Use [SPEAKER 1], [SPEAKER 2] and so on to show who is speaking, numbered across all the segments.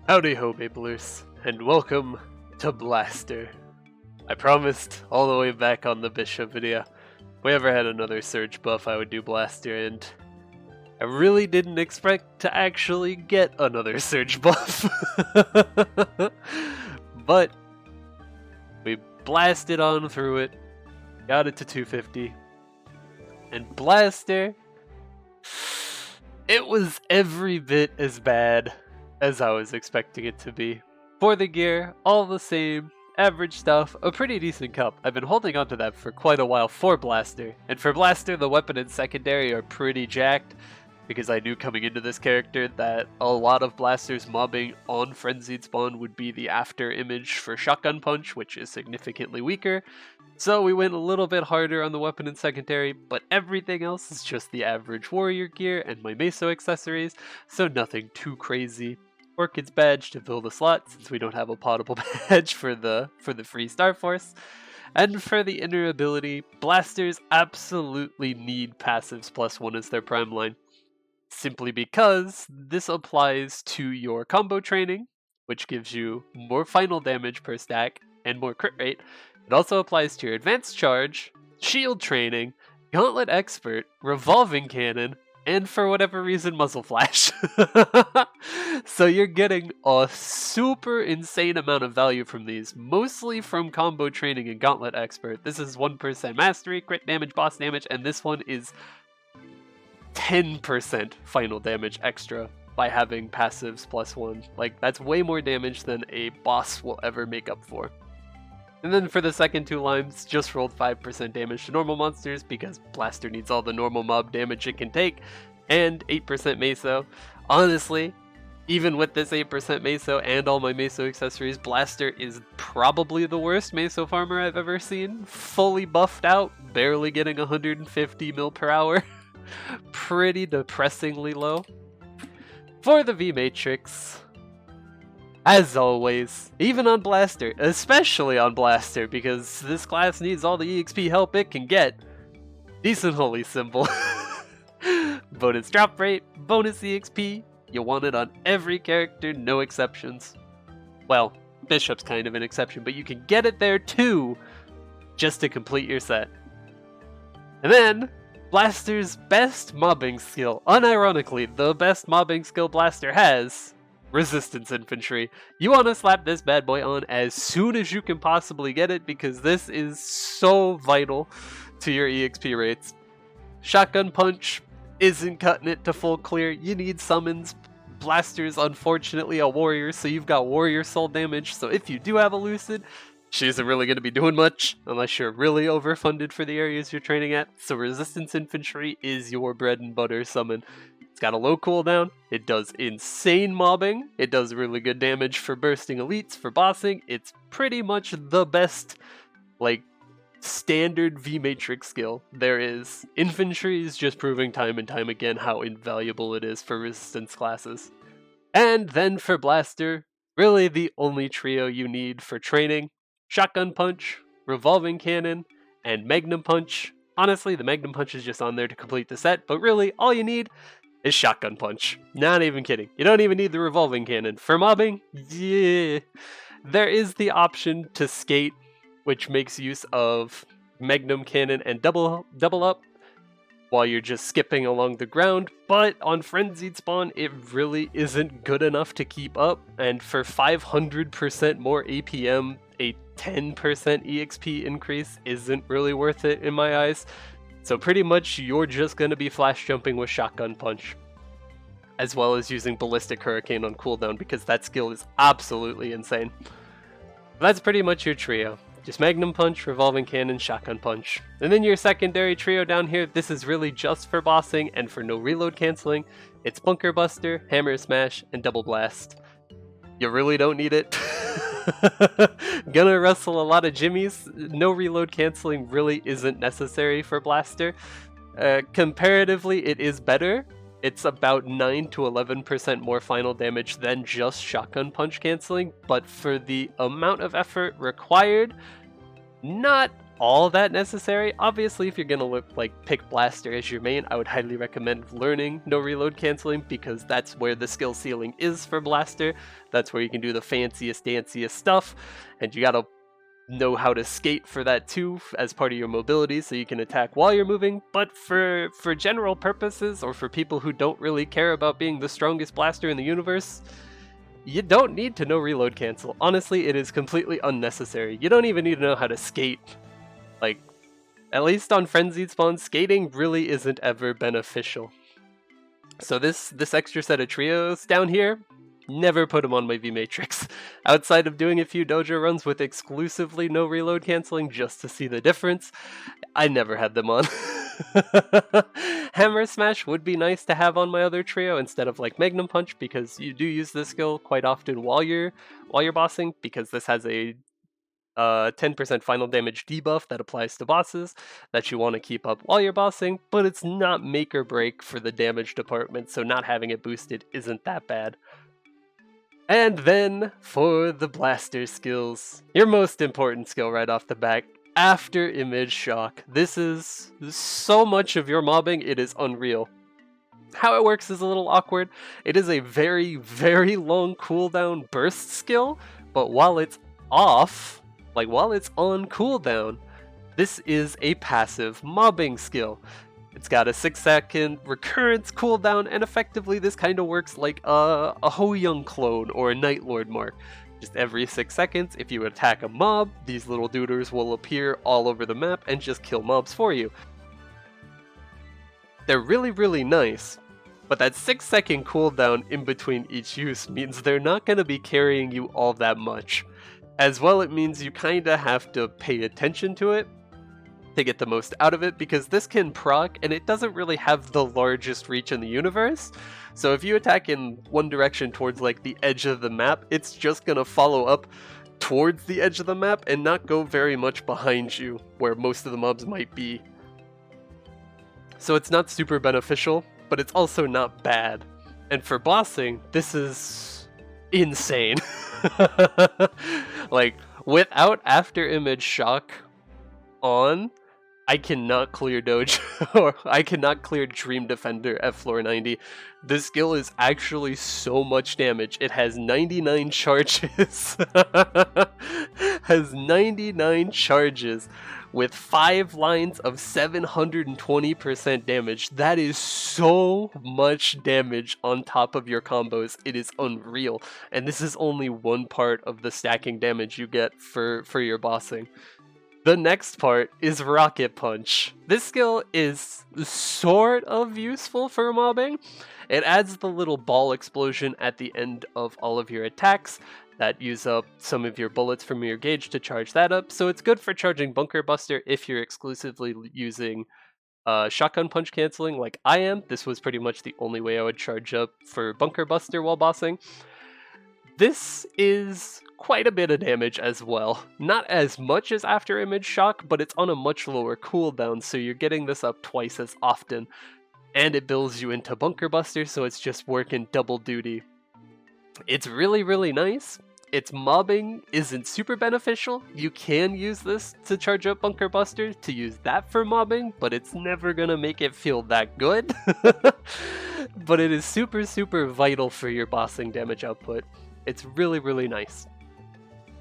[SPEAKER 1] Howdy ho, Babelers, and welcome to Blaster. I promised all the way back on the Bishop video, if we ever had another Surge buff I would do Blaster, and I really didn't expect to actually get another Surge buff. But we blasted on through it, got it to 250, and Blaster, it was every bit as bad as I was expecting it to be. For the gear, all the same, average stuff, a pretty decent cup. I've been holding on to that for quite a while for Blaster, and for Blaster the weapon and secondary are pretty jacked, because I knew coming into this character that a lot of Blaster's mobbing on Frenzied Spawn would be the after image for Shotgun Punch, which is significantly weaker. So we went a little bit harder on the weapon and secondary, but everything else is just the average warrior gear and my Meso accessories, so nothing too crazy. Orchid's badge to fill the slot, since we don't have a potable badge for the free Star Force. And for the inner ability, Blasters absolutely need passives +1 as their prime line. Simply because this applies to your combo training, which gives you more final damage per stack and more crit rate. It also applies to your advanced charge, shield training, gauntlet expert, revolving cannon, and for whatever reason, muzzle flash. So you're getting a super insane amount of value from these, mostly from combo training and gauntlet expert. This is 1% mastery, crit damage, boss damage, and this one is 10% final damage extra by having passives +1. Like, that's way more damage than a boss will ever make up for. And then for the second two lines, just rolled 5% damage to normal monsters because Blaster needs all the normal mob damage it can take, and 8% Meso. Honestly, even with this 8% Meso and all my Meso accessories, Blaster is probably the worst Meso farmer I've ever seen. Fully buffed out, barely getting 150 mil per hour. Pretty depressingly low. For the V Matrix, as always, even on Blaster, especially on Blaster, because this class needs all the EXP help it can get, decent holy symbol. Bonus drop rate, bonus EXP, you want it on every character, no exceptions. Well, Bishop's kind of an exception, but you can get it there too, just to complete your set. And then, Blaster's best mobbing skill, unironically, the best mobbing skill Blaster has, Resistance Infantry. You want to slap this bad boy on as soon as you can possibly get it, because this is so vital to your EXP rates. Shotgun Punch isn't cutting it to full clear. You need summons. Blaster's unfortunately a warrior, so you've got warrior soul damage, so if you do have a Lucid, she isn't really going to be doing much unless you're really overfunded for the areas you're training at, so Resistance Infantry is your bread and butter summon. It's got a low cooldown, it does insane mobbing, it does really good damage for bursting elites, for bossing. It's pretty much the best, like, standard V-Matrix skill there is. Infantry is just proving time and time again how invaluable it is for resistance classes. And then for Blaster, really the only trio you need for training: Shotgun Punch, Revolving Cannon, and Magnum Punch. Honestly, the Magnum Punch is just on there to complete the set, but really all you need is Shotgun Punch. Not even kidding. You don't even need the Revolving Cannon. For mobbing, yeah. There is the option to skate, which makes use of Magnum Cannon and double up while you're just skipping along the ground, but on Frenzied Spawn it really isn't good enough to keep up, and for 500% more APM, a 10% EXP increase isn't really worth it in my eyes. So pretty much you're just going to be flash jumping with Shotgun Punch, as well as using Ballistic Hurricane on cooldown, because that skill is absolutely insane. That's pretty much your trio. Just Magnum Punch, Revolving Cannon, Shotgun Punch. And then your secondary trio down here, this is really just for bossing and for no reload canceling. It's Bunker Buster, Hammer Smash, and Double Blast. You really don't need it. Gonna rustle a lot of jimmies. No reload canceling really isn't necessary for Blaster. Comparatively, it is better. It's about 9 to 11% more final damage than just Shotgun Punch canceling, but for the amount of effort required, not all that necessary. Obviously, if you're gonna pick Blaster as your main, I would highly recommend learning no reload canceling, because that's where the skill ceiling is for Blaster. That's where you can do the fanciest, danciest stuff, and you gotta know how to skate for that too, as part of your mobility, so you can attack while you're moving. But for general purposes, or for people who don't really care about being the strongest Blaster in the universe, you don't need to no reload cancel. Honestly, it is completely unnecessary. You don't even need to know how to skate. Like, at least on frenzied spawns, skating really isn't ever beneficial. So this extra set of trios down here, never put them on my V Matrix. Outside of doing a few dojo runs with exclusively no reload canceling just to see the difference, I never had them on. Hammer Smash would be nice to have on my other trio instead of like Magnum Punch, because you do use this skill quite often while you're bossing, because this has a 10% final damage debuff that applies to bosses that you want to keep up while you're bossing, but it's not make or break for the damage department, so not having it boosted isn't that bad. And then for the Blaster skills, your most important skill right off the bat, After Image Shock. This is so much of your mobbing, it is unreal. How it works is a little awkward. It is a very, very long cooldown burst skill, but while it's off, like while it's on cooldown, this is a passive mobbing skill. It's got a 6-second recurrence cooldown, and effectively this kind of works like a Ho-Young clone or a Night Lord mark. Just every 6 seconds, if you attack a mob, these little duders will appear all over the map and just kill mobs for you. They're really, really nice, but that 6-second cooldown in between each use means they're not going to be carrying you all that much. As well, it means you kinda have to pay attention to it to get the most out of it, because this can proc and it doesn't really have the largest reach in the universe. So if you attack in one direction towards like the edge of the map, it's just gonna follow up towards the edge of the map and not go very much behind you where most of the mobs might be. So it's not super beneficial, but it's also not bad. And for bossing, this is insane. Like, without After Image Shock on, I cannot clear Doge, or I cannot clear Dream Defender at floor 90. This skill is actually so much damage. It has 99 charges. Has 99 charges with 5 lines of 720% damage. That is so much damage on top of your combos. It is unreal. And this is only one part of the stacking damage you get for your bossing. The next part is Rocket Punch. This skill is sort of useful for mobbing. It adds the little ball explosion at the end of all of your attacks that use up some of your bullets from your gauge to charge that up, so it's good for charging Bunker Buster if you're exclusively using shotgun punch canceling like I am. This was pretty much the only way I would charge up for Bunker Buster while bossing. This is quite a bit of damage as well. Not as much as After Image Shock, but it's on a much lower cooldown, so you're getting this up twice as often. And it builds you into Bunker Buster, so it's just working double duty. It's really, really nice. Its mobbing isn't super beneficial. You can use this to charge up Bunker Buster, to use that for mobbing, but it's never gonna make it feel that good. But it is super, super vital for your bossing damage output. It's really, really nice.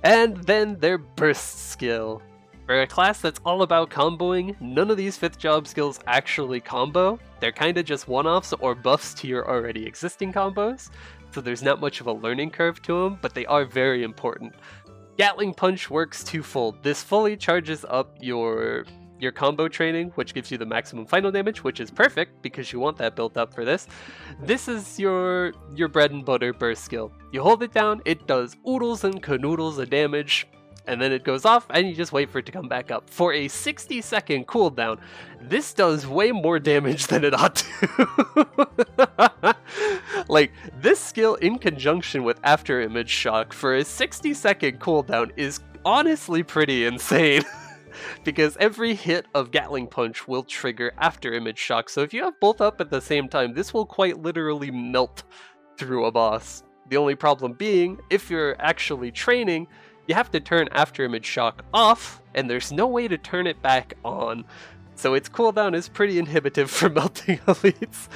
[SPEAKER 1] And then their burst skill. For a class that's all about comboing, none of these 5th job skills actually combo. They're kinda just one-offs or buffs to your already existing combos, so there's not much of a learning curve to them, but they are very important. Gatling Punch works twofold. This fully charges up your combo training, which gives you the maximum final damage, which is perfect because you want that built up for this. This is your bread and butter burst skill. You hold it down, it does oodles and canoodles of damage, and then it goes off and you just wait for it to come back up. For a 60-second cooldown, this does way more damage than it ought to. Like, this skill in conjunction with After Image Shock for a 60-second cooldown is honestly pretty insane. Because every hit of Gatling Punch will trigger After Image Shock, so if you have both up at the same time, this will quite literally melt through a boss. The only problem being, if you're actually training, you have to turn After Image Shock off, and there's no way to turn it back on. So its cooldown is pretty inhibitive for melting elites,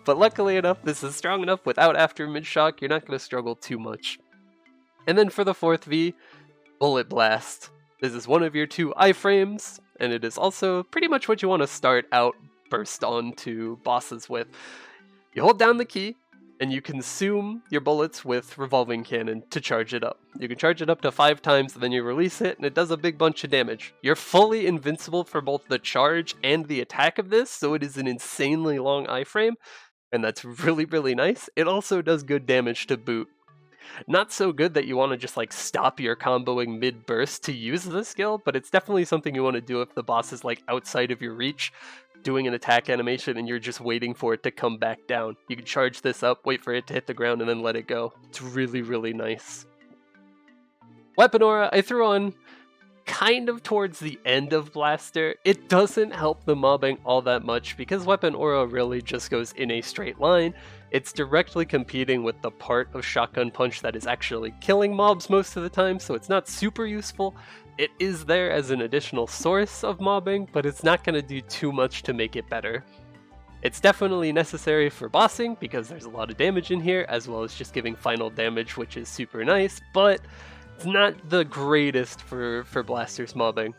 [SPEAKER 1] but luckily enough, this is strong enough without After Image Shock, you're not going to struggle too much. And then for the 4th V, Bullet Blast. This is one of your 2 iframes, and it is also pretty much what you want to start out burst onto bosses with. You hold down the key, and you consume your bullets with Revolving Cannon to charge it up. You can charge it up to 5 times, and then you release it, and it does a big bunch of damage. You're fully invincible for both the charge and the attack of this, so it is an insanely long iframe, and that's really, really nice. It also does good damage to boot. Not so good that you want to just like stop your comboing mid-burst to use the skill, but it's definitely something you want to do if the boss is like outside of your reach, doing an attack animation and you're just waiting for it to come back down. You can charge this up, wait for it to hit the ground, and then let it go. It's really, really nice. Weapon Aura, I threw on kind of towards the end of Blaster. It doesn't help the mobbing all that much because Weapon Aura really just goes in a straight line. It's directly competing with the part of Shotgun Punch that is actually killing mobs most of the time, so it's not super useful. It is there as an additional source of mobbing, but it's not going to do too much to make it better. It's definitely necessary for bossing because there's a lot of damage in here, as well as just giving final damage, which is super nice, but it's not the greatest for Blaster's mobbing.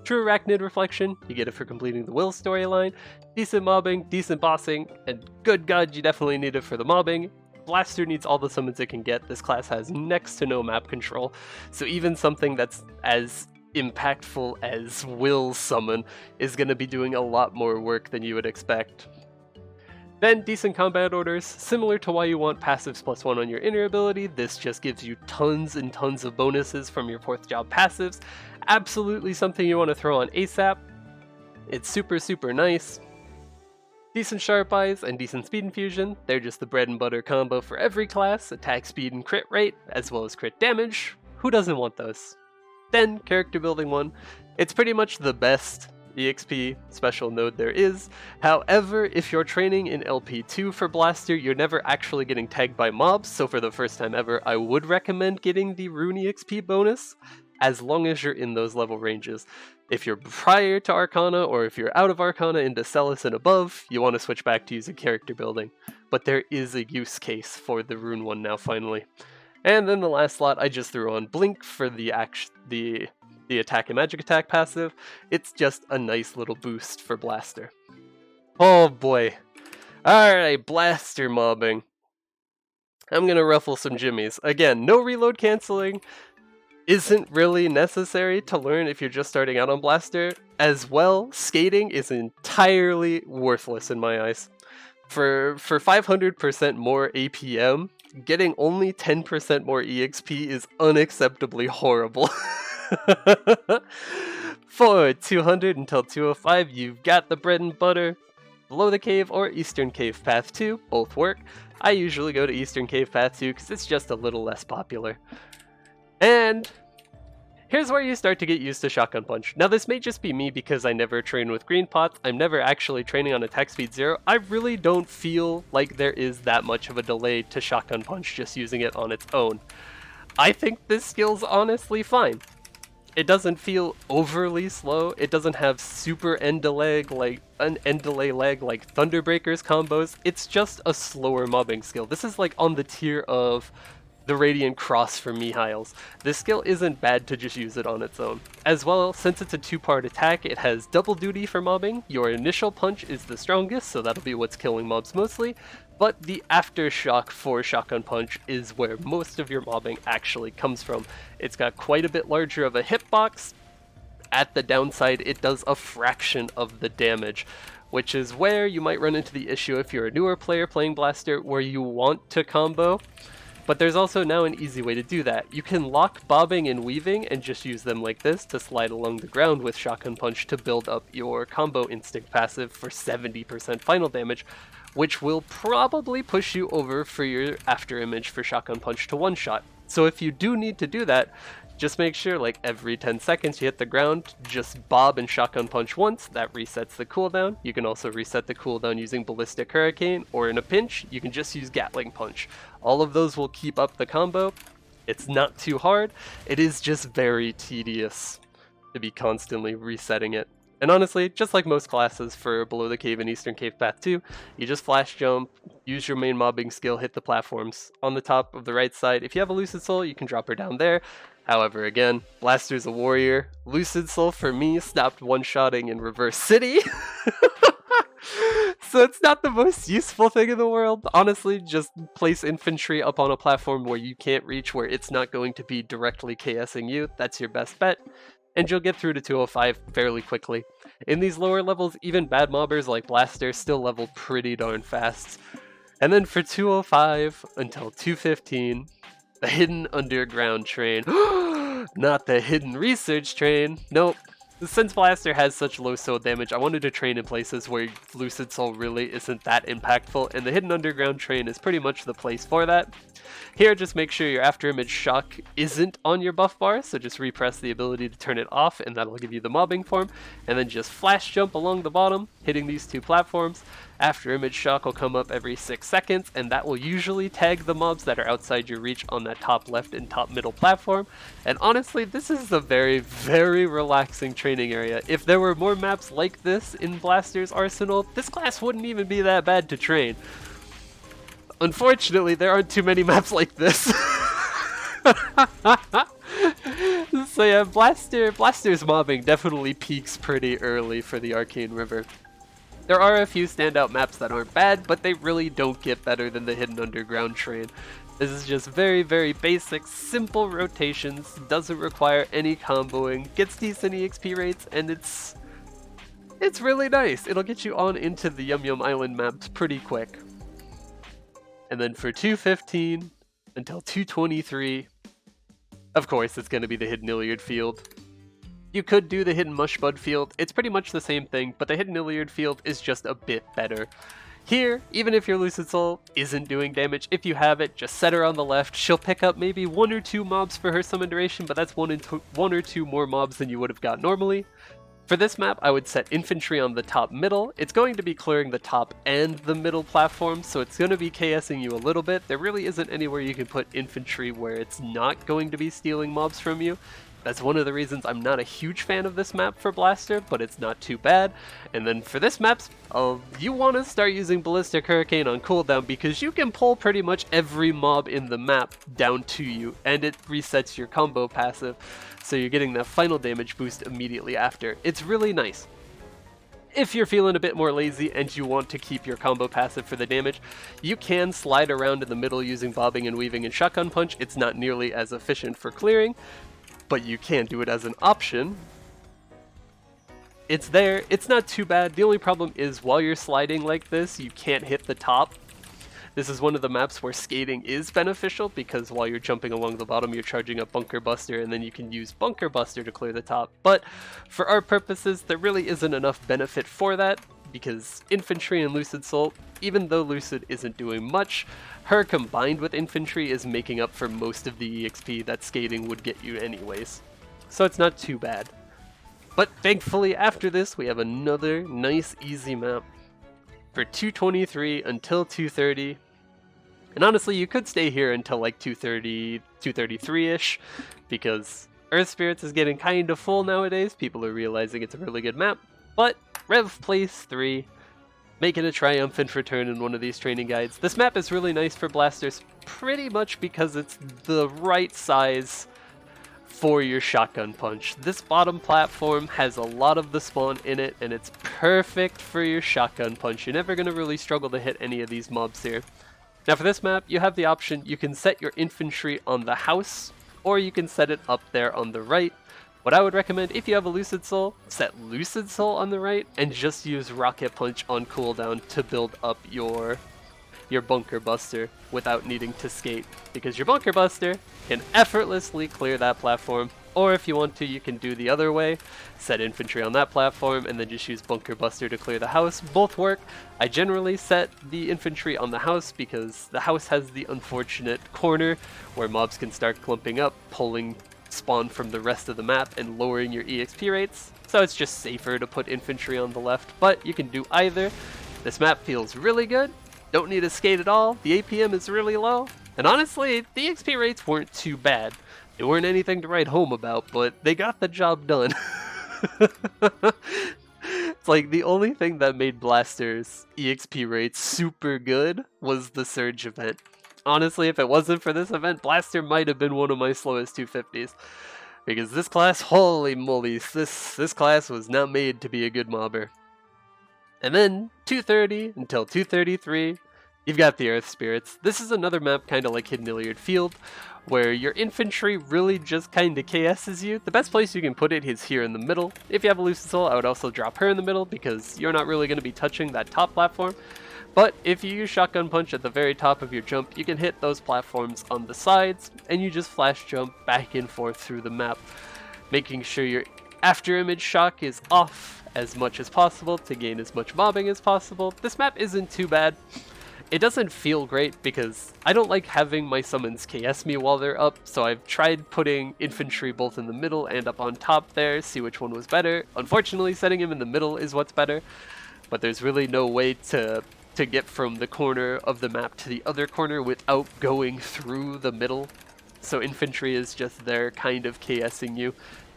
[SPEAKER 1] True Arachnid Reflection, you get it for completing the Will storyline. Decent mobbing, decent bossing, and good god, you definitely need it for the mobbing. Blaster needs all the summons it can get. This class has next to no map control, so even something that's as impactful as Will's summon is going to be doing a lot more work than you would expect. Then decent combat orders, similar to why you want passives +1 on your inner ability, this just gives you tons and tons of bonuses from your 4th job passives. Absolutely something you want to throw on ASAP. It's super, super nice. Decent Sharp Eyes and decent Speed Infusion, they're just the bread and butter combo for every class, attack speed and crit rate, as well as crit damage. Who doesn't want those? Then, Character Building 1, it's pretty much the best EXP special node there is. However, if you're training in LP2 for Blaster, you're never actually getting tagged by mobs, so for the first time ever, I would recommend getting the Rune EXP bonus, as long as you're in those level ranges. If you're prior to Arcana, or if you're out of Arcana into Celis and above, you want to switch back to using Character Building. But there is a use case for the Rune one now, finally. And then the last slot, I just threw on Blink for the Attack and Magic Attack passive. It's just a nice little boost for Blaster. Oh boy. Alright, Blaster mobbing. I'm gonna ruffle some jimmies. Again, no reload canceling isn't really necessary to learn if you're just starting out on Blaster. As well, skating is entirely worthless in my eyes. For 500% more APM, getting only 10% more EXP is unacceptably horrible. For 200 until 205, you've got the bread and butter. Below the Cave or Eastern Cave Path 2, both work. I usually go to Eastern Cave Path 2 because it's just a little less popular. And here's where you start to get used to Shotgun Punch. Now this may just be me because I never train with green pots, I'm never actually training on attack speed 0. I really don't feel like there is that much of a delay to Shotgun Punch just using it on its own. I think this skill's honestly fine. It doesn't feel overly slow, it doesn't have super end delay like Thunderbreaker's combos, it's just a slower mobbing skill. This is like on the tier of the Radiant Cross for Mihails. This skill isn't bad to just use it on its own. As well, since it's a 2-part attack, it has double duty for mobbing. Your initial punch is the strongest, so that'll be what's killing mobs mostly, but the aftershock for Shotgun Punch is where most of your mobbing actually comes from. It's got quite a bit larger of a hitbox. At the downside, it does a fraction of the damage, which is where you might run into the issue if you're a newer player playing Blaster where you want to combo. But there's also now an easy way to do that. You can lock bobbing and weaving and just use them like this to slide along the ground with Shotgun Punch to build up your combo instinct passive for 70% final damage, which will probably push you over for your after image for Shotgun Punch to one-shot. So if you do need to do that, just make sure like every 10 seconds you hit the ground, just bob and Shotgun Punch once, that resets the cooldown. You can also reset the cooldown using Ballistic Hurricane, or in a pinch, you can just use Gatling Punch. All of those will keep up the combo. It's not too hard, it is just very tedious to be constantly resetting it. And honestly, just like most classes for Below the Cave and Eastern Cave Path 2, you just flash jump, use your main mobbing skill, hit the platforms on the top of the right side. If you have a Lucid Soul, you can drop her down there. However, again, Blaster's a warrior. Lucid Soul for me stopped one-shotting in Reverse City. So it's not the most useful thing in the world. Honestly, just place infantry up on a platform where you can't reach, where it's not going to be directly KSing you. That's your best bet. And you'll get through to 205 fairly quickly. In these lower levels, even bad mobbers like Blaster still level pretty darn fast. And then for 205 until 215, the hidden underground train. Not the hidden research train. Nope. Since Blaster has such low soul damage, I wanted to train in places where Lucid Soul really isn't that impactful, and the hidden underground train is pretty much the place for that. Here, just make sure your after image shock isn't on your buff bar, so just repress the ability to turn it off, and that'll give you the mobbing form, and then just flash jump along the bottom, hitting these two platforms. After image shock will come up every 6 seconds, and that will usually tag the mobs that are outside your reach on that top left and top middle platform. And honestly, this is a very, very relaxing training area. If there were more maps like this in Blaster's arsenal, this class wouldn't even be that bad to train. Unfortunately, there aren't too many maps like this. So yeah, Blaster's mobbing definitely peaks pretty early for the Arcane River. There are a few standout maps that aren't bad, but they really don't get better than the hidden underground train. This is just very, very basic, simple rotations, doesn't require any comboing, gets decent EXP rates, and it's really nice. It'll get you on into the Yum Yum Island maps pretty quick. And then for 215 until 223, of course it's going to be the hidden Iliad field. You could do the hidden Mushbud field, it's pretty much the same thing, but the hidden Iliad field is just a bit better. Here, even if your Lucid Soul isn't doing damage, if you have it, just set her on the left. She'll pick up maybe 1 or 2 mobs for her summon duration, but that's 1 or 2 more mobs than you would have got normally. For this map, I would set infantry on the top middle. It's going to be clearing the top and the middle platform, so it's going to be KSing you a little bit. There really isn't anywhere you can put infantry where it's not going to be stealing mobs from you. That's one of the reasons I'm not a huge fan of this map for Blaster, but it's not too bad. And then for this map, you want to start using Ballistic Hurricane on cooldown because you can pull pretty much every mob in the map down to you, and it resets your combo passive, so you're getting that final damage boost immediately after. It's really nice. If you're feeling a bit more lazy and you want to keep your combo passive for the damage, you can slide around in the middle using bobbing and weaving and shotgun punch. It's not nearly as efficient for clearing, but you can do it as an option. It's there, it's not too bad. The only problem is while you're sliding like this, you can't hit the top. This is one of the maps where skating is beneficial because while you're jumping along the bottom, you're charging up Bunker Buster, and then you can use Bunker Buster to clear the top. But for our purposes, there really isn't enough benefit for that because infantry and Lucid Soul, even though Lucid isn't doing much, her combined with infantry is making up for most of the EXP that skating would get you anyways. So it's not too bad. But thankfully after this, we have another nice easy map for 223 until 230. And honestly, you could stay here until like 230, 233-ish, because Earth Spirits is getting kind of full nowadays. People are realizing it's a really good map. But Rev Place 3, making a triumphant return in one of these training guides. This map is really nice for Blasters, pretty much because it's the right size for your shotgun punch. This bottom platform has a lot of the spawn in it, and it's perfect for your shotgun punch. You're never going to really struggle to hit any of these mobs here. Now for this map, you have the option, you can set your infantry on the house, or you can set it up there on the right. What I would recommend, if you have a Lucid Soul, set Lucid Soul on the right, and just use Rocket Punch on cooldown to build up your Bunker Buster without needing to skate, because your Bunker Buster can effortlessly clear that platform. Or if you want to, you can do the other way, set infantry on that platform and then just use Bunker Buster to clear the house. Both work. I generally set the infantry on the house because the house has the unfortunate corner where mobs can start clumping up, pulling spawn from the rest of the map and lowering your EXP rates. So it's just safer to put infantry on the left, but you can do either. This map feels really good. Don't need to skate at all. The APM is really low. And honestly, the XP rates weren't too bad. They weren't anything to write home about, but they got the job done. It's like the only thing that made Blaster's EXP rates super good was the Surge event. Honestly, if it wasn't for this event, Blaster might have been one of my slowest 250s. Because this class, holy moly, this class was not made to be a good mobber. And then, 230 until 233, you've got the Earth Spirits. This is another map kind of like Hidden Iliad Field, where your infantry really just kind of KS's you. The best place you can put it is here in the middle. If you have a Lucid Soul, I would also drop her in the middle because you're not really going to be touching that top platform. But if you use Shotgun Punch at the very top of your jump, you can hit those platforms on the sides, and you just flash jump back and forth through the map, making sure your after image shock is off as much as possible to gain as much mobbing as possible. This map isn't too bad. It doesn't feel great because I don't like having my summons KS me while they're up, so I've tried putting infantry both in the middle and up on top there, see which one was better. Unfortunately, setting him in the middle is what's better, but there's really no way to get from the corner of the map to the other corner without going through the middle. So infantry is just there kind of KSing you,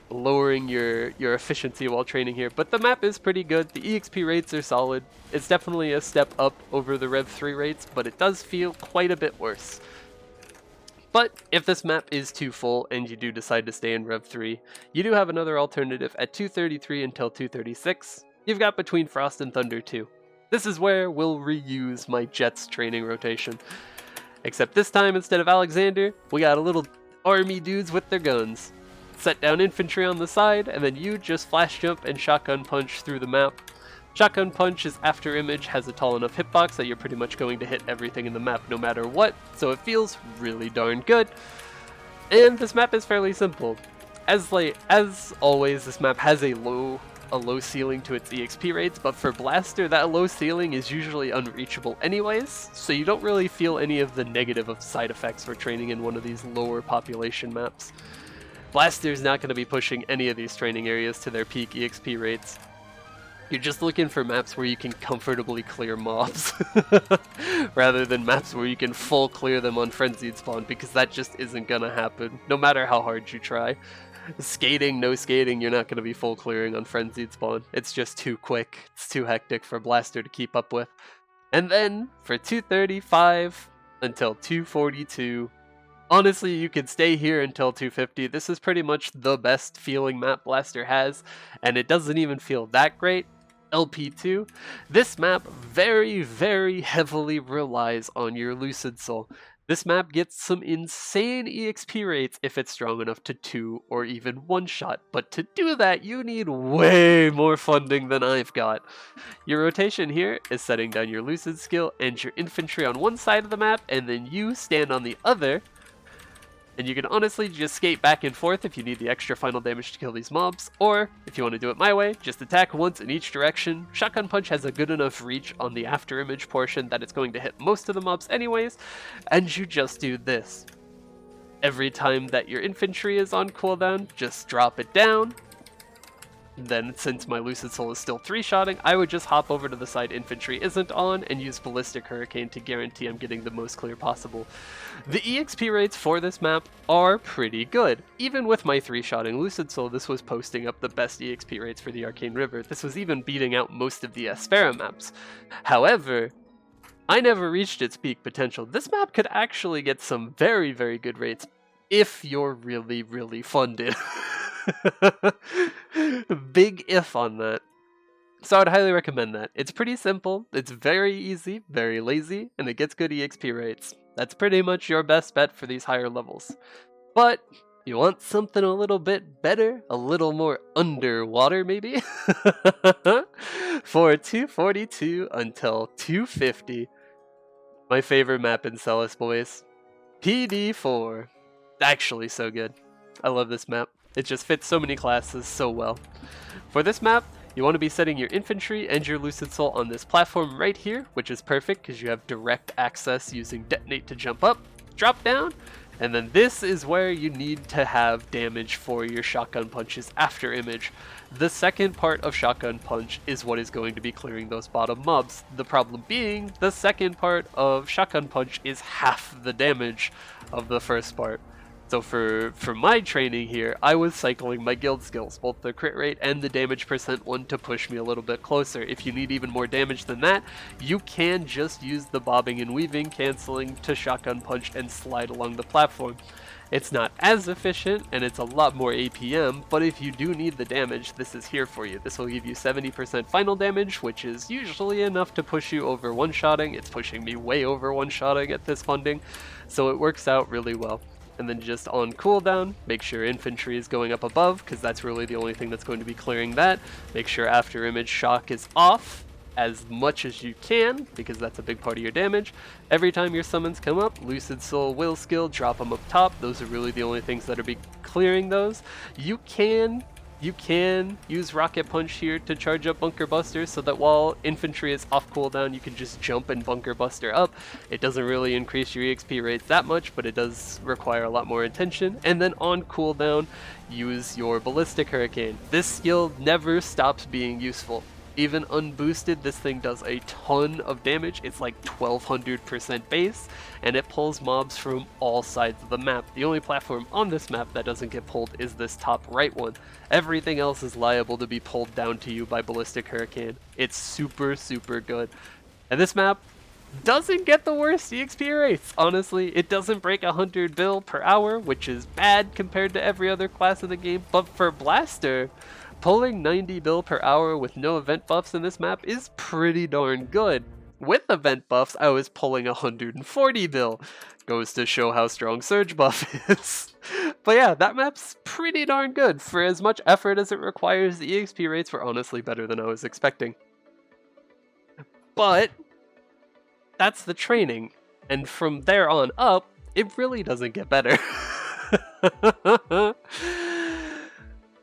[SPEAKER 1] lowering your efficiency while training here. But the map is pretty good. The EXP rates are solid. It's definitely a step up over the Rev 3 rates, but it does feel quite a bit worse. But if this map is too full and you do decide to stay in Rev 3, you do have another alternative at 233 until 236. You've got Between Frost and Thunder 2. This is where we'll reuse my Jets training rotation. Except this time, instead of Alexander, we got a little army dudes with their guns. Set down infantry on the side, and then you just flash jump and shotgun punch through the map. Shotgun Punch's after image has a tall enough hitbox that you're pretty much going to hit everything in the map no matter what, so it feels really darn good. And this map is fairly simple. As always, this map has a low ceiling to its EXP rates, but for Blaster, that low ceiling is usually unreachable anyways, so you don't really feel any of the negative side effects for training in one of these lower population maps. Blaster's not going to be pushing any of these training areas to their peak EXP rates. You're just looking for maps where you can comfortably clear mobs, rather than maps where you can full clear them on Frenzied Spawn, because that just isn't going to happen, no matter how hard you try. Skating, no skating, you're not going to be full clearing on Frenzied Spawn. It's just too quick. It's too hectic for Blaster to keep up with. And then, for 235 until 242, honestly, you can stay here until 250. This is pretty much the best feeling map Blaster has, and it doesn't even feel that great. LP2, this map very, very heavily relies on your Lucid Soul. This map gets some insane EXP rates if it's strong enough to 2 or even 1-shot, but to do that you need way more funding than I've got. Your rotation here is setting down your Lucid skill and your infantry on one side of the map, and then you stand on the other. And you can honestly just skate back and forth if you need the extra final damage to kill these mobs, or if you want to do it my way, just attack once in each direction. Shotgun Punch has a good enough reach on the after image portion that it's going to hit most of the mobs anyways, and you just do this. Every time that your infantry is on cooldown, just drop it down. Then, since my Lucid Soul is still 3-shotting, I would just hop over to the side infantry isn't on and use Ballistic Hurricane to guarantee I'm getting the most clear possible. The EXP rates for this map are pretty good. Even with my 3-shotting Lucid Soul, this was posting up the best EXP rates for the Arcane River. This was even beating out most of the Asphera maps. However, I never reached its peak potential. This map could actually get some very, very good rates if you're really, really funded. Big if on that. So I'd highly recommend that. It's pretty simple, it's very easy, very lazy, and it gets good EXP rates. That's pretty much your best bet for these higher levels. But you want something a little bit better, a little more underwater maybe? For 242 until 250, my favorite map in Celis, boys. PD4. Actually so good. I love this map. It just fits so many classes so well. For this map, you want to be setting your infantry and your Lucid Soul on this platform right here, which is perfect because you have direct access using Detonate to jump up, drop down, And then this is where you need to have damage for your shotgun punches after image. The second part of shotgun punch is what is going to be clearing those bottom mobs. The problem being, the second part of shotgun punch is half the damage of the first part. So for my training here, I was cycling my guild skills, both the crit rate and the damage percent one, to push me a little bit closer. If you need even more damage than that, you can just use the bobbing and weaving, canceling to shotgun punch and slide along the platform. It's not as efficient and it's a lot more APM, but if you do need the damage, this is here for you. This will give you 70% final damage, which is usually enough to push you over one-shotting. It's pushing me way over one-shotting at this funding, so it works out really well. And then just on cooldown, make sure infantry is going up above, because that's really the only thing that's going to be clearing that. Make sure after image shock is off as much as you can, because that's a big part of your damage. Every time your summons come up, Lucid Soul, Will Skill, drop them up top. Those are really the only things that are be clearing those. You can use Rocket Punch here to charge up Bunker Buster, so that while infantry is off cooldown, you can just jump and Bunker Buster up. It doesn't really increase your EXP rates that much, but it does require a lot more attention. And then on cooldown, use your Ballistic Hurricane. This skill never stops being useful. Even unboosted, this thing does a ton of damage. It's like 1200% base, and it pulls mobs from all sides of the map. The only platform on this map that doesn't get pulled is this top right one. Everything else is liable to be pulled down to you by Ballistic Hurricane. It's super, super good. And this map doesn't get the worst EXP rates, honestly. It doesn't break 100 bill per hour, which is bad compared to every other class in the game, but for Blaster, pulling 90 bill per hour with no event buffs in this map is pretty darn good. With event buffs, I was pulling 140 bill. Goes to show how strong Surge buff is. But yeah, that map's pretty darn good. For as much effort as it requires, the EXP rates were honestly better than I was expecting. But that's the training, and from there on up, it really doesn't get better.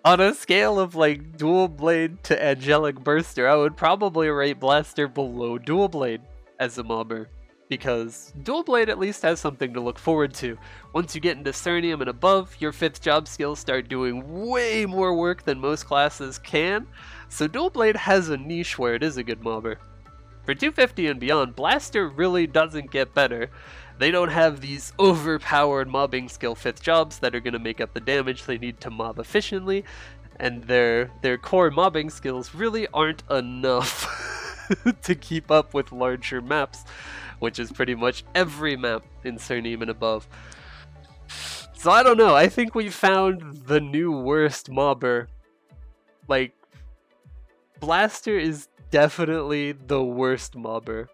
[SPEAKER 1] On a scale of like Dual Blade to Angelic Burster, I would probably rate Blaster below Dual Blade as a mobber, because Dual Blade at least has something to look forward to. Once you get into Cernium and above, your 5th job skills start doing way more work than most classes can, so Dual Blade has a niche where it is a good mobber. For 250 and beyond, Blaster really doesn't get better. They don't have these overpowered mobbing skill 5th jobs that are going to make up the damage they need to mob efficiently, and their core mobbing skills really aren't enough to keep up with larger maps, which is pretty much every map in Cernium and above. So I don't know, I think we found the new worst mobber. Like, Blaster is definitely the worst mobber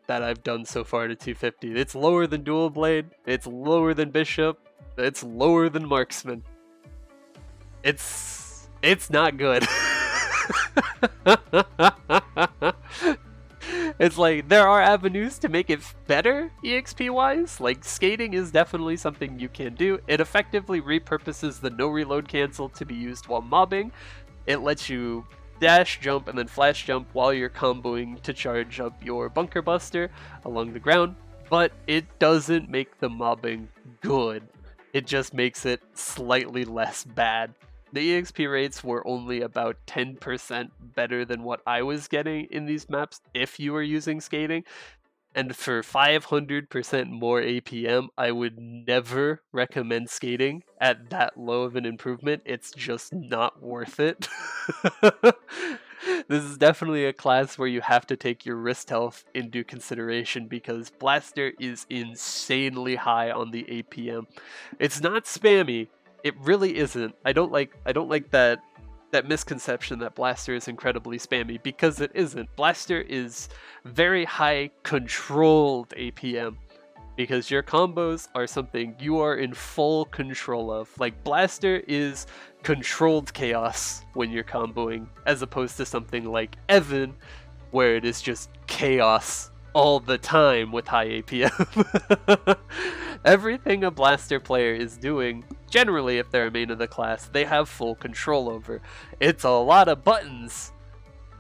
[SPEAKER 1] that I've done so far to 250. It's lower than Dual Blade, it's lower than Bishop, it's lower than Marksman. It's not good. It's like, there are avenues to make it better EXP wise. Like, skating is definitely something you can do. It effectively repurposes the no reload cancel to be used while mobbing. It lets you dash, jump, and then flash jump while you're comboing to charge up your Bunker Buster along the ground, but it doesn't make the mobbing good. It just makes it slightly less bad. The EXP rates were only about 10% better than what I was getting in these maps if you were using skating. And for 500% more APM, I would never recommend skating at that low of an improvement. It's just not worth it. This is definitely a class where you have to take your wrist health into consideration, because Blaster is insanely high on the APM. It's not spammy. It really isn't. I don't like that misconception that Blaster is incredibly spammy, because it isn't. Blaster is very high controlled APM, because your combos are something you are in full control of. Like, Blaster is controlled chaos when you're comboing, as opposed to something like Evan, where it is just chaos all the time with high APM. Everything a Blaster player is doing, generally if they're a main of the class, they have full control over. It's a lot of buttons,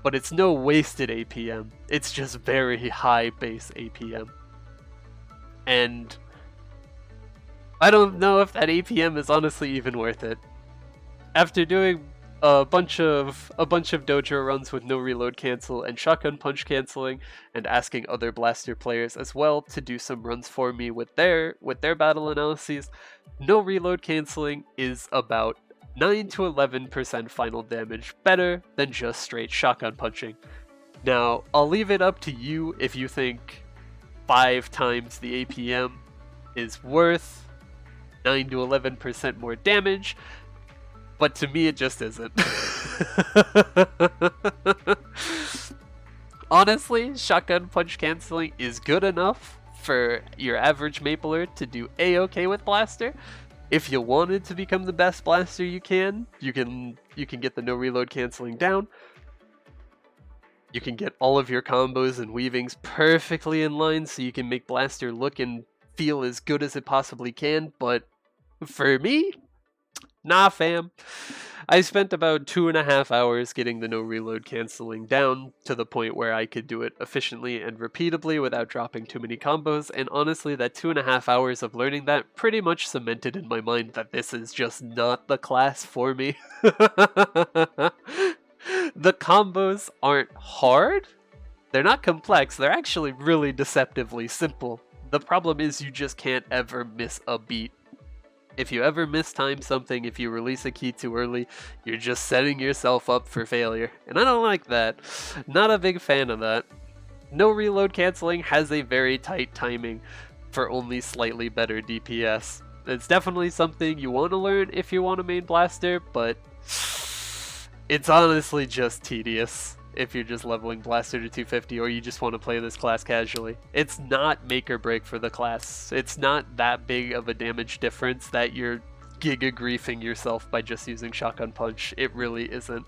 [SPEAKER 1] but it's no wasted APM. It's just very high base APM. And I don't know if that APM is honestly even worth it. After doing a bunch of dojo runs with no reload cancel and shotgun punch canceling, and asking other blaster players as well to do some runs for me with their battle analyses, no reload canceling is about 9 to 11% final damage better than just straight shotgun punching. Now, I'll leave it up to you if you think 5 times the APM is worth 9 to 11% more damage, but to me it just isn't. Honestly, shotgun punch canceling is good enough for your average mapler to do a-okay with blaster. If you wanted to become the best blaster you can get the no reload canceling down. You can get all of your combos and weavings perfectly in line so you can make blaster look and feel as good as it possibly can, but for me, nah fam. I spent about 2.5 hours getting the no reload canceling down to the point where I could do it efficiently and repeatably without dropping too many combos, and honestly that 2.5 hours of learning that pretty much cemented in my mind that this is just not the class for me. The combos aren't hard, they're not complex, they're actually really deceptively simple. The problem is you just can't ever miss a beat. If you ever mistime something, if you release a key too early, you're just setting yourself up for failure. And I don't like that. Not a big fan of that. No reload canceling has a very tight timing for only slightly better DPS. It's definitely something you want to learn if you want a main blaster, but it's honestly just tedious if you're just leveling blaster to 250 or you just want to play this class casually. It's not make or break for the class. It's not that big of a damage difference that you're giga griefing yourself by just using shotgun punch. It really isn't.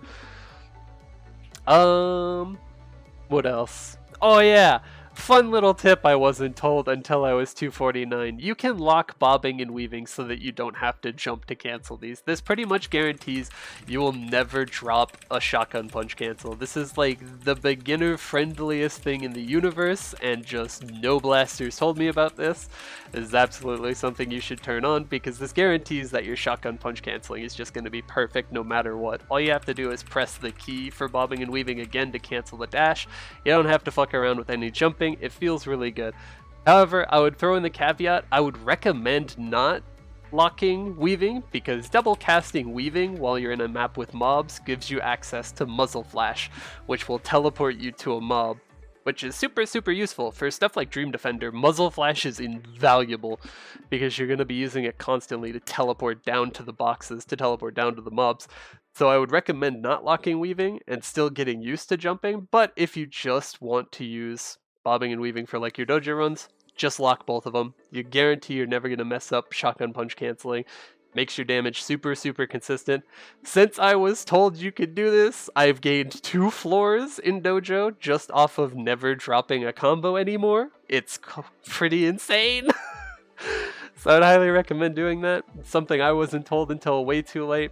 [SPEAKER 1] What else? Oh yeah, fun little tip I wasn't told until I was 249. You can lock bobbing and weaving so that you don't have to jump to cancel these. This pretty much guarantees you will never drop a shotgun punch cancel. This is like the beginner friendliest thing in the universe, and just no blasters told me about this. This is absolutely something you should turn on because this guarantees that your shotgun punch canceling is just going to be perfect no matter what. All you have to do is press the key for bobbing and weaving again to cancel the dash. You don't have to fuck around with any jumping. It feels really good. However, I would throw in the caveat, I would recommend not locking weaving because double casting weaving while you're in a map with mobs gives you access to muzzle flash, which will teleport you to a mob, which is super useful. For stuff like Dream Defender, muzzle flash is invaluable because you're going to be using it constantly to teleport down to the boxes, to teleport down to the mobs. So I would recommend not locking weaving and still getting used to jumping, but if you just want to use bobbing and weaving for like your dojo runs, just lock both of them. You guarantee you're never going to mess up shotgun punch canceling. Makes your damage super consistent. Since I was told you could do this, I've gained 2 floors in dojo just off of never dropping a combo anymore. It's pretty insane. So I'd highly recommend doing that. It's something I wasn't told until way too late.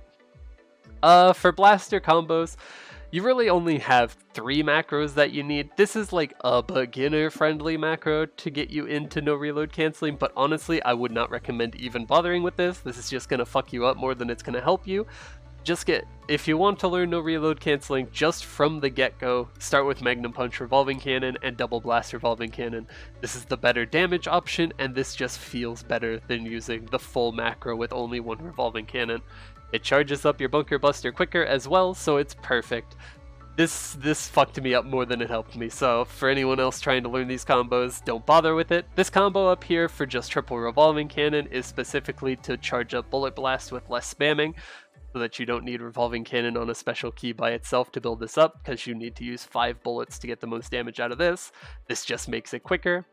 [SPEAKER 1] For blaster combos, you really only have 3 macros that you need. This is like a beginner-friendly macro to get you into no reload canceling, but honestly, I would not recommend even bothering with this. This is just gonna fuck you up more than it's gonna help you. If you want to learn no reload canceling just from the get-go, start with Magnum Punch Revolving Cannon and Double Blast Revolving Cannon. This is the better damage option, and this just feels better than using the full macro with only 1 Revolving Cannon. It charges up your Bunker Buster quicker as well, so it's perfect. This fucked me up more than it helped me, so for anyone else trying to learn these combos, don't bother with it. This combo up here for just triple Revolving Cannon is specifically to charge up Bullet Blast with less spamming, so that you don't need Revolving Cannon on a special key by itself to build this up, because you need to use 5 bullets to get the most damage out of this. This just makes it quicker.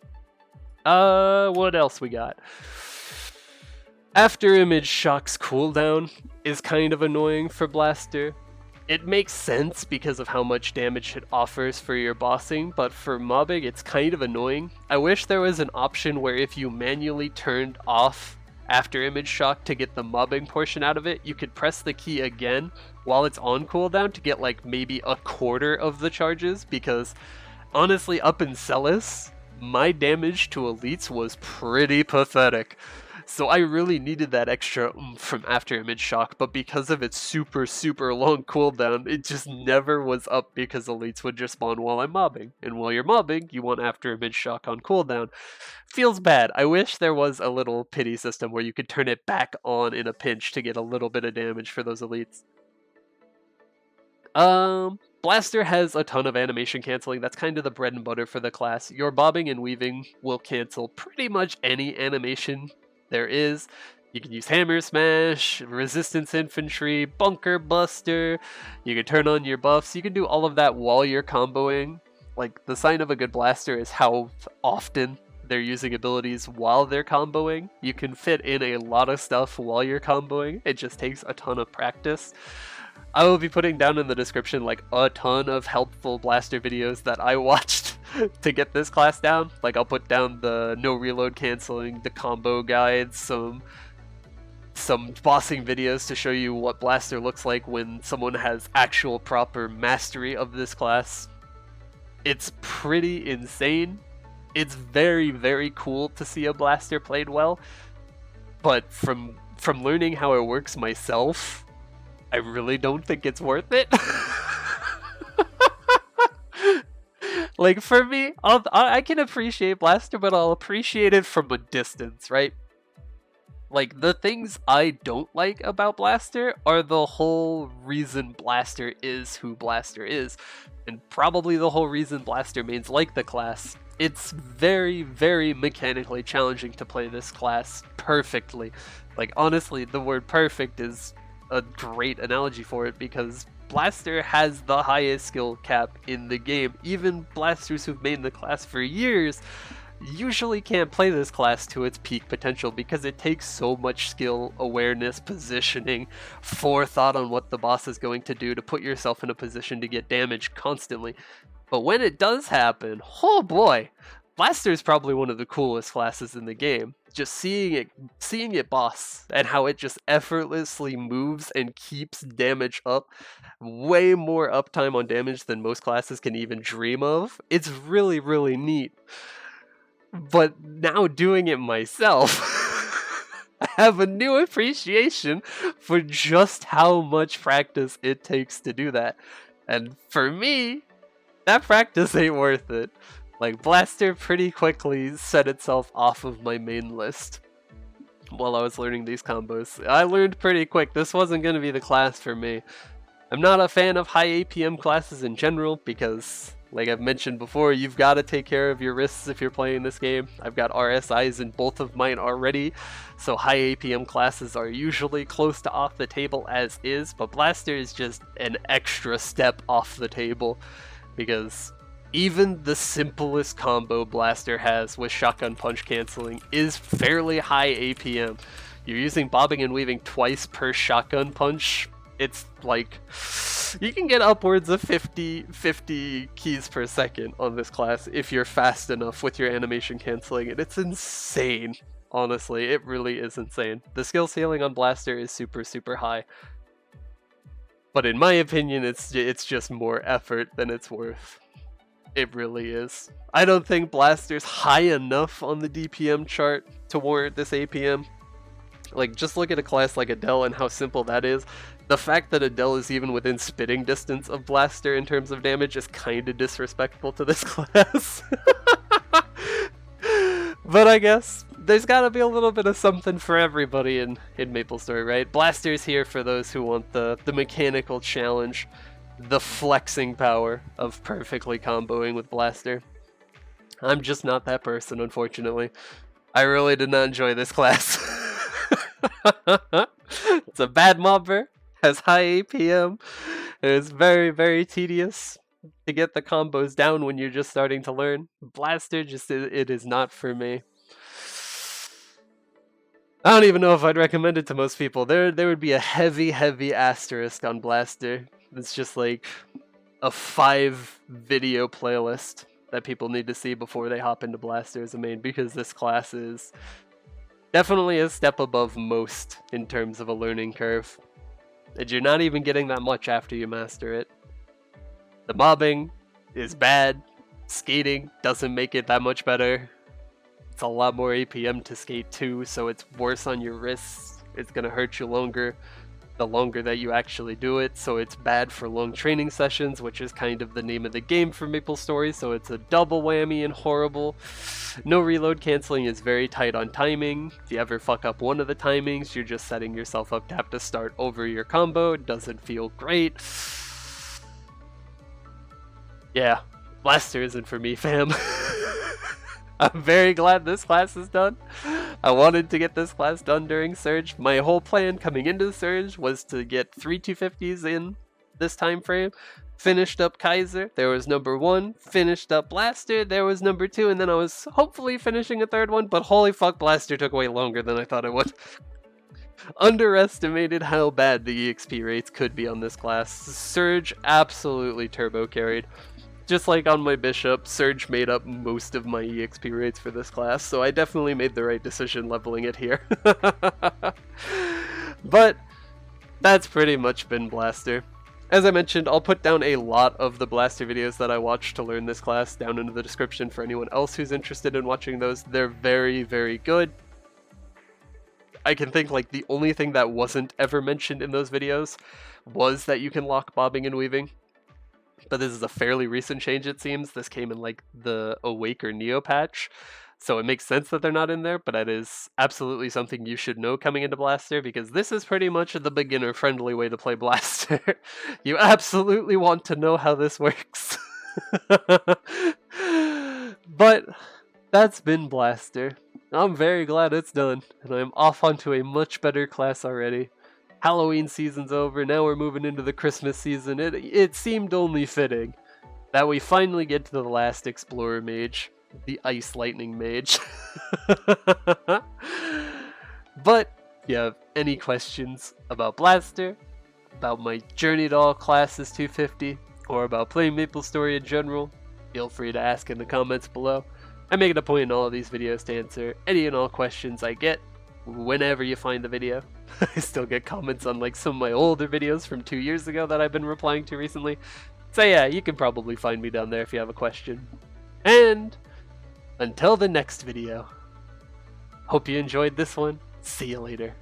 [SPEAKER 1] What else we got? After Image Shock's cooldown is kind of annoying for Blaster. It makes sense because of how much damage it offers for your bossing, but for mobbing it's kind of annoying. I wish there was an option where if you manually turned off After Image Shock to get the mobbing portion out of it, you could press the key again while it's on cooldown to get like maybe a quarter of the charges, because honestly up in Celis, my damage to elites was pretty pathetic. So I really needed that extra from after image shock, but because of its super long cooldown, it just never was up because elites would just spawn while I'm mobbing. And while you're mobbing, you want after image shock on cooldown. Feels bad. I wish there was a little pity system where you could turn it back on in a pinch to get a little bit of damage for those elites. Blaster has a ton of animation canceling. That's kind of the bread and butter for the class. Your bobbing and weaving will cancel pretty much any animation there is. You can use hammer smash, resistance infantry, bunker buster. You can turn on your buffs. You can do all of that while you're comboing. Like, the sign of a good blaster is how often they're using abilities while they're comboing. You can fit in a lot of stuff while you're comboing. It just takes a ton of practice. I will be putting down in the description like a ton of helpful blaster videos that I watched to get this class down. Like, I'll put down the no reload canceling, the combo guides, some bossing videos to show you what blaster looks like when someone has actual proper mastery of this class. It's pretty insane. It's very cool to see a blaster played well, but from learning how it works myself, I really don't think it's worth it. Like, for me, I can appreciate blaster, but I'll appreciate it from a distance, right? Like, the things I don't like about blaster are the whole reason blaster is who blaster is, and probably the whole reason blaster mains like the class. It's very mechanically challenging to play this class perfectly. Like, honestly, the word perfect is a great analogy for it, because blaster has the highest skill cap in the game. Even blasters who've made the class for years usually can't play this class to its peak potential because it takes so much skill, awareness, positioning, forethought on what the boss is going to do to put yourself in a position to get damage constantly. But when it does happen, oh boy, blaster is probably one of the coolest classes in the game. Just seeing it boss and how it just effortlessly moves and keeps damage up, way more uptime on damage than most classes can even dream of. It's really neat. But now doing it myself, I have a new appreciation for just how much practice it takes to do that. And for me, that practice ain't worth it. Like, blaster pretty quickly set itself off of my main list while I was learning these combos. I learned pretty quick this wasn't going to be the class for me. I'm not a fan of high APM classes in general because, like I've mentioned before, you've got to take care of your wrists if you're playing this game. I've got RSIs in both of mine already, so high APM classes are usually close to off the table as is, but blaster is just an extra step off the table because even the simplest combo blaster has with shotgun punch canceling is fairly high APM. You're using bobbing and weaving twice per shotgun punch. It's like, you can get upwards of 50 keys per second on this class if you're fast enough with your animation canceling, and it's insane. Honestly, it really is insane. The skill ceiling on blaster is super high. But in my opinion, it's just more effort than it's worth. It really is. I don't think blaster's high enough on the DPM chart to warrant this APM. Like, just look at a class like Adele and how simple that is. The fact that Adele is even within spitting distance of blaster in terms of damage is kind of disrespectful to this class. But I guess there's gotta be a little bit of something for everybody in MapleStory, right? Blaster's here for those who want the mechanical challenge, the flexing power of perfectly comboing with blaster. I'm just not that person, unfortunately. I really did not enjoy this class. It's a bad mobber, has high APM, and it's very tedious to get the combos down when you're just starting to learn. Blaster it is not for me. I don't even know if I'd recommend it to most people. There would be a heavy asterisk on blaster. It's just like a 5 video playlist that people need to see before they hop into blaster as a main, because this class is definitely a step above most in terms of a learning curve. And you're not even getting that much after you master it. The mobbing is bad. Skating doesn't make it that much better. it's a lot more APM to skate too, so it's worse on your wrists. It's gonna hurt you longer, the longer that you actually do it, so it's bad for long training sessions, which is kind of the name of the game for MapleStory, so it's a double whammy and horrible. No reload canceling is very tight on timing. If you ever fuck up one of the timings, you're just setting yourself up to have to start over your combo. It doesn't feel great. Yeah, Blaster isn't for me, fam. I'm very glad this class is done. I wanted to get this class done during Surge. My whole plan coming into Surge was to get 3 250s in this time frame. Finished up Kaiser, there was number 1. Finished up Blaster, there was number 2, and then I was hopefully finishing a third one, but holy fuck, Blaster took way longer than I thought it would. Underestimated how bad the EXP rates could be on this class. Surge absolutely turbo carried. Just like on my Bishop, Surge made up most of my EXP rates for this class, so I definitely made the right decision leveling it here. But that's pretty much been Blaster. As I mentioned, I'll put down a lot of the Blaster videos that I watched to learn this class down into the description for anyone else who's interested in watching those. They're very, very good. I can think like the only thing that wasn't ever mentioned in those videos was that you can lock bobbing and weaving. But this is a fairly recent change, it seems. This came in like the Awake or Neo patch, so it makes sense that they're not in there, but that is absolutely something you should know coming into Blaster, because this is pretty much the beginner-friendly way to play Blaster. You absolutely want to know how this works. But that's been Blaster. I'm very glad it's done, and I'm off onto a much better class already. Halloween season's over, now we're moving into the Christmas season. It seemed only fitting that we finally get to the last Explorer Mage, the Ice Lightning Mage. But if you have any questions about Blaster, about my journey to all classes 250, or about playing MapleStory in general, feel free to ask in the comments below. I make it a point in all of these videos to answer any and all questions I get whenever you find the video. I still get comments on like some of my older videos from 2 years ago that I've been replying to recently. So yeah, you can probably find me down there if you have a question. And until the next video, hope you enjoyed this one. See you later.